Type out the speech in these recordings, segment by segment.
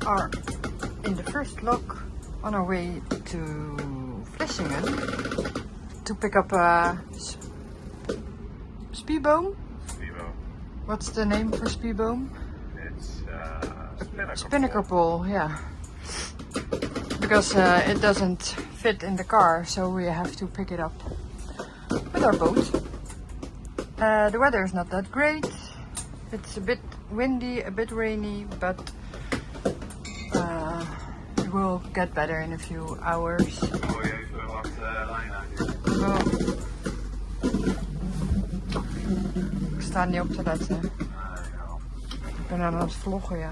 are in the first lock on our way to Vlissingen to pick up a speedboom. What's the name for speedboom? It's Spinnaker pole, yeah. Because it doesn't fit in the car, so we have to pick it up with our boat. The weather is not that great. It's a bit windy, a bit rainy, but it will get better in a few hours. Gooi even wat lijn uit. Oh. Ik sta niet op te letten. Ik ben aan het vloggen, ja.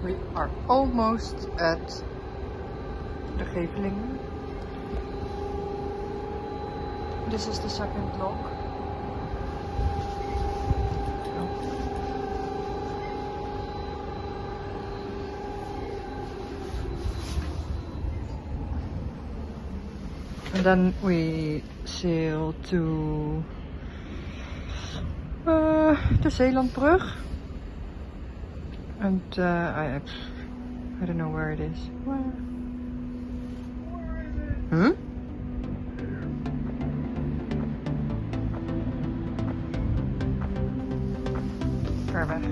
We are almost at the Vlissingen. This is the second lock. And then we sail to the Zeelandbrug. And I don't know where it is. Where? Hmm? Ver weg.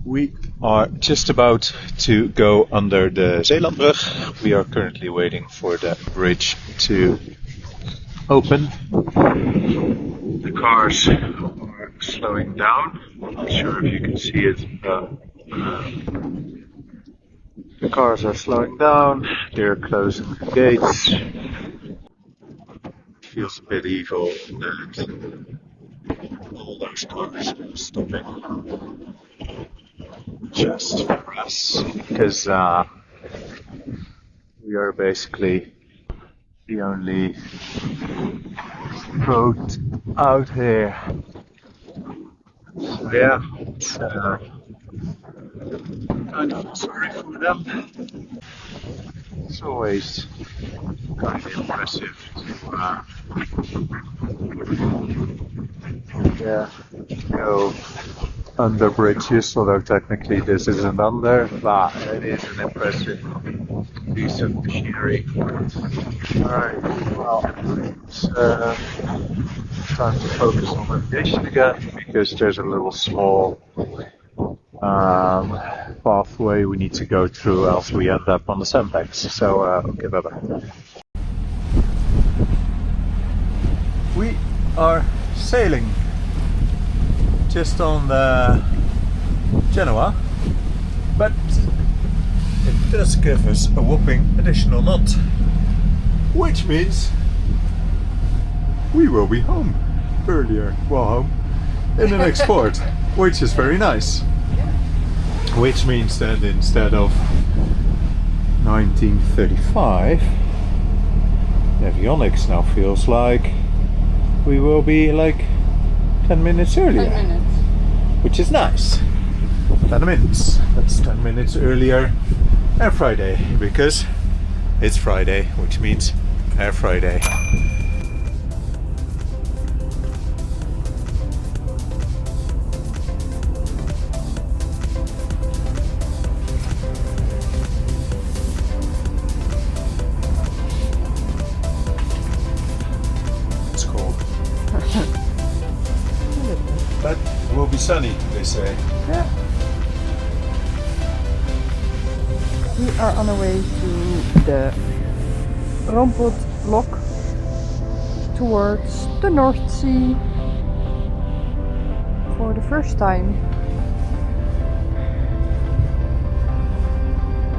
We are just about to go under the Zeelandbrug. We are currently waiting for the bridge to open. The cars are slowing down. I'm not sure if you can see it, but the cars are slowing down. They're closing the gates. Feels a bit evil that all those cars are stopping just for us, because we are basically the only boat out here. So yeah, it's kind of sorry for them. It's always kind of impressive to go under bridges, although technically this isn't under, but it is an impressive piece of machinery. Alright, well, it's time to focus on navigation again, because there's a little small pathway we need to go through, else we end up on the sandbanks. So, okay, bye bye. We are sailing just on the Genoa, but it does give us a whopping additional knot, which means we will be home home in the next port, which is very nice. Which means that instead of 1935, the avionics now feels like we will be like 10 minutes earlier. 10 minutes. Which is nice. 10 minutes. That's 10 minutes earlier Air Friday, because it's Friday, which means Air Friday. But it will be sunny, they say. Yeah. We are on our way to the Rompot Lock towards the North Sea for the first time.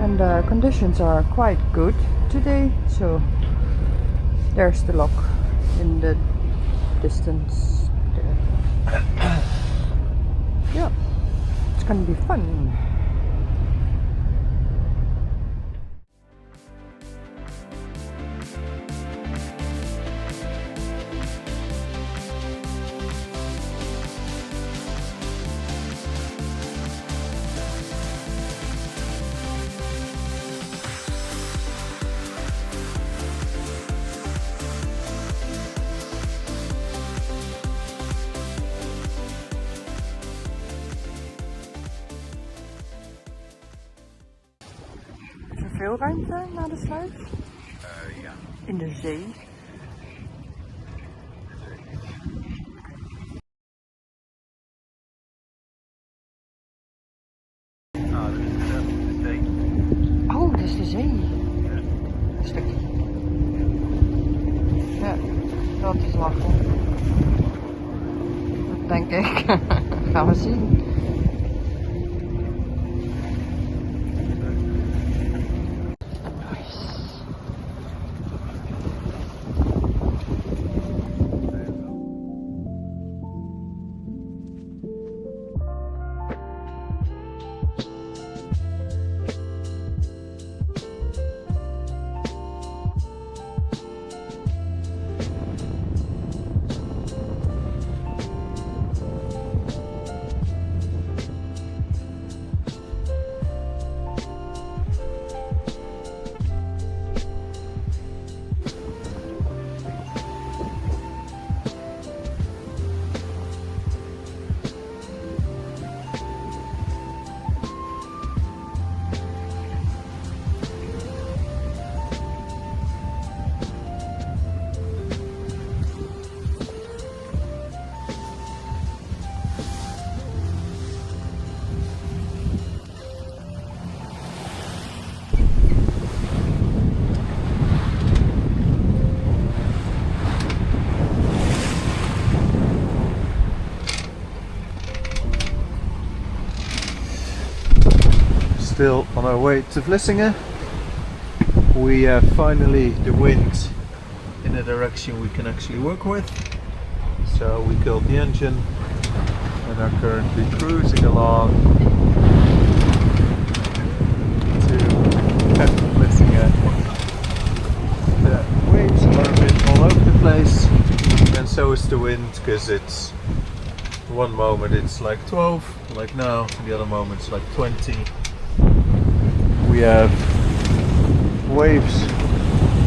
And the conditions are quite good today, so there's the lock in the distance there. Yeah, it's gonna be fun. Is er veel ruimte na de sluis? Ja. In de zee? Ah, dat is de zee. Oh, dat is de zee. Ja. Een stukje. Ja, dat is lachen. Dat denk ik. Gaan we zien. Still on our way to Vlissingen. We have finally the wind in a direction we can actually work with. So we killed the engine and are currently cruising along to Vlissingen. The waves are a bit all over the place, and so is the wind, because it's one moment it's like 12, like now, the other moment it's like 20. We have waves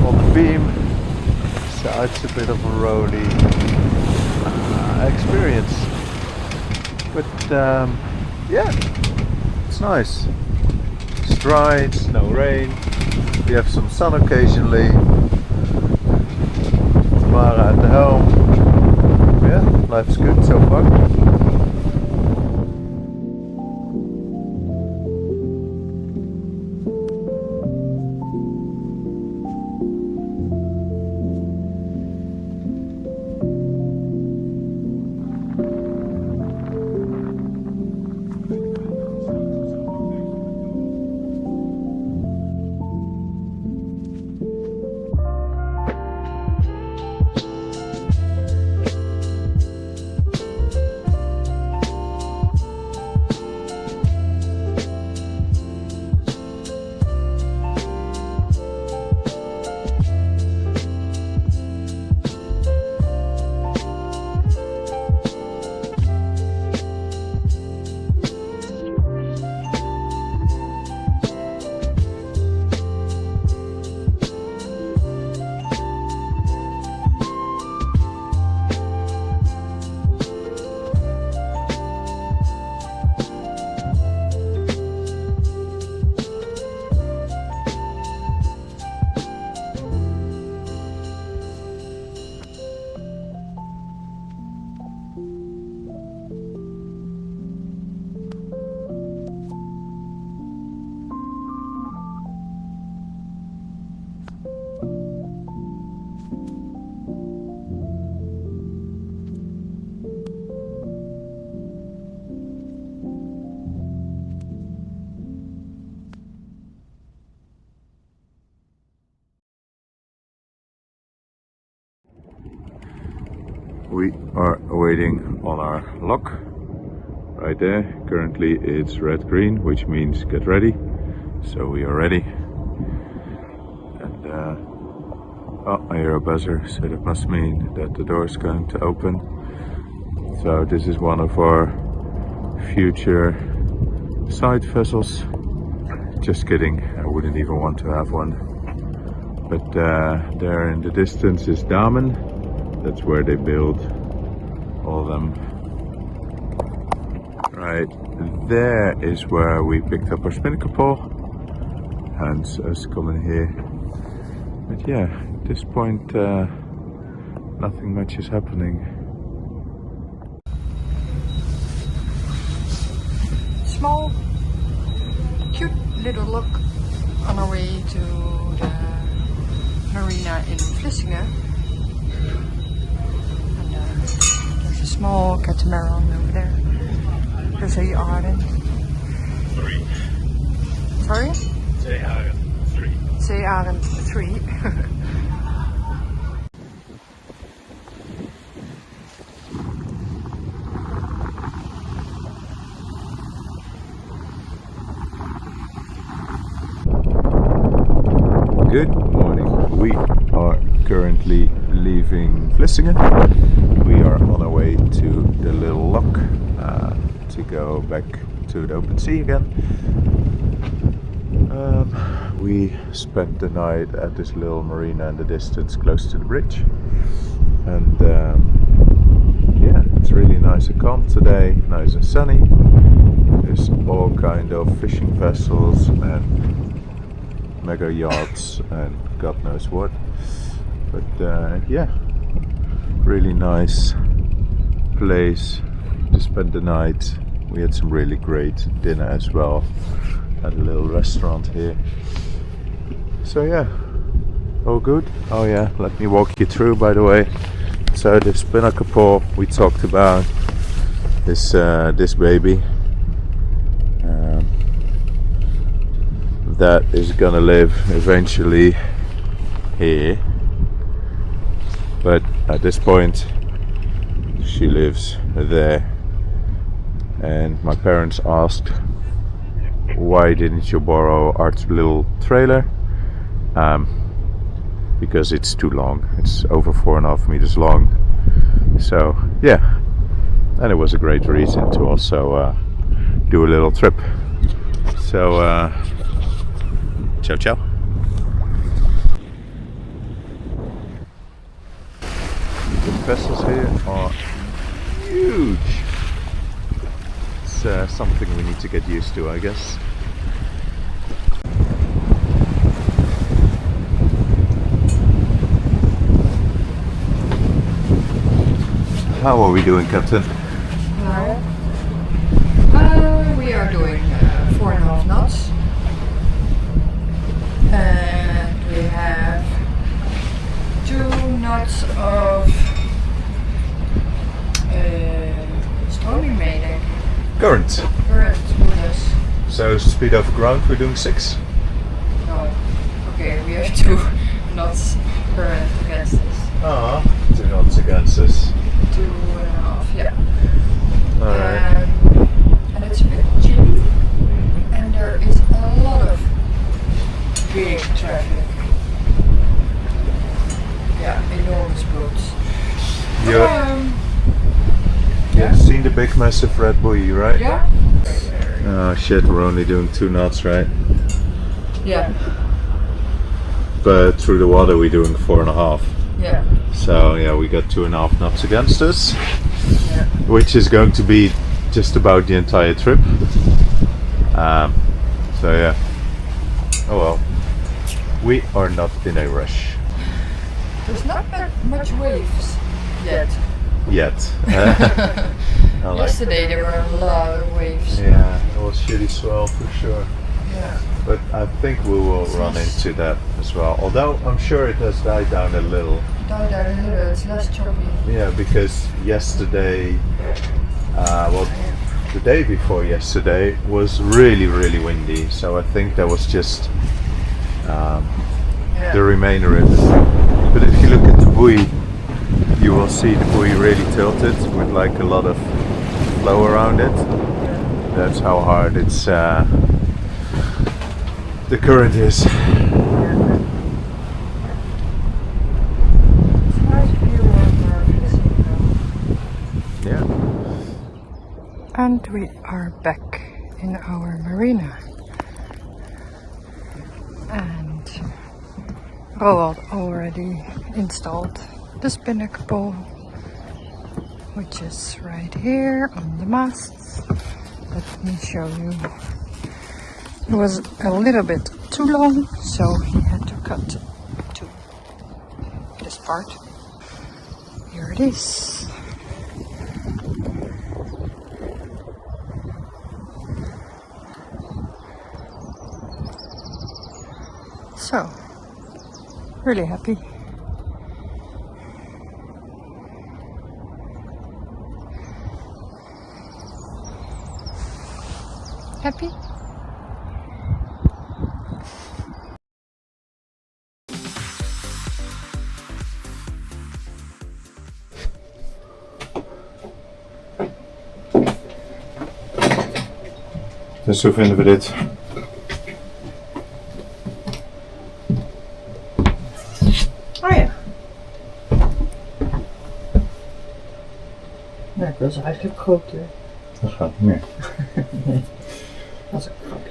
on the beam, so it's a bit of a roady experience. But yeah, it's nice. It's dry, it's no rain, we have some sun occasionally. Tamara at the helm. Yeah, life's good so far. waiting on our lock right there. Currently it's red-green, which means get ready. So we are ready. And oh, I hear a buzzer, so that must mean that the door is going to open. So this is one of our future side vessels. Just kidding, I wouldn't even want to have one. But there in the distance is Damen. That's where they build all of them. Right there is where we picked up our spinnaker pole. Hence us coming here. But yeah, at this point nothing much is happening. Small, cute little look on our way to the marina in Vlissingen. And there's a small catamaran over there. There's a Arend. 3. Sorry? Zeearend 3. Zeearend 3. Good morning. We are currently leaving Vlissingen. We are on our way to the little lock to go back to the open sea again. We spent the night at this little marina in the distance close to the bridge. And yeah, it's really nice and calm today, nice and sunny. There's all kind of fishing vessels and mega yachts and God knows what. But yeah, really nice place to spend the night. We had some really great dinner as well at a little restaurant here. So yeah, all good. Oh yeah, let me walk you through, by the way. So the spinnaker pole we talked about, this baby that is gonna live eventually here, but at this point she lives there. And my parents asked, why didn't you borrow our little trailer? Because it's too long. It's over 4.5 meters long. So yeah, and it was a great reason to also do a little trip. So ciao ciao. The vessels here are huge. It's something we need to get used to, I guess. How are we doing, Captain? We are doing 4.5 knots. And we have 2 knots of storming maiden. Current. Current with us. So speed over ground, we're doing 6. No. Okay, we have 2 knots current against us. Ah, 2 knots against us. 2.5, yeah. Alright. And it's a bit chilly. And there is a lot of big traffic. Yeah, enormous boats. You've seen the big massive red buoy, right? Yeah. Oh shit, we're only doing 2 knots, right? Yeah. But through the water we're doing 4.5. Yeah. So yeah, we got 2.5 knots against us, Yeah. which is going to be just about the entire trip. So yeah. Oh well. We are not in a rush. There's not that much waves yet. Yet. Yesterday there were a lot of waves. Yeah, it was shitty swell for sure. Yeah. But I think we will run into that as well. Although I'm sure it has died down a little. Died down a little, it's less choppy. Yeah, because yesterday, well, the day before yesterday was really, really windy. So I think that was just the remainder of it. But if you look at the buoy, you will see the buoy really tilted with like a lot of flow around it. That's how hard it's the current is. It's nice view over Vlissingen. Yeah. And we are back in our marina. And Roald already installed the spinnaker pole, which is right here on the masts. Let me show you. It was a little bit too long, so he had to cut to this part. Here it is. So, really happy. Happy? Dus hoe vinden we dit? Oh ja. Nou, ik wil ze eigenlijk groter. Dat gaat niet meer. Nee, dat is een grapje.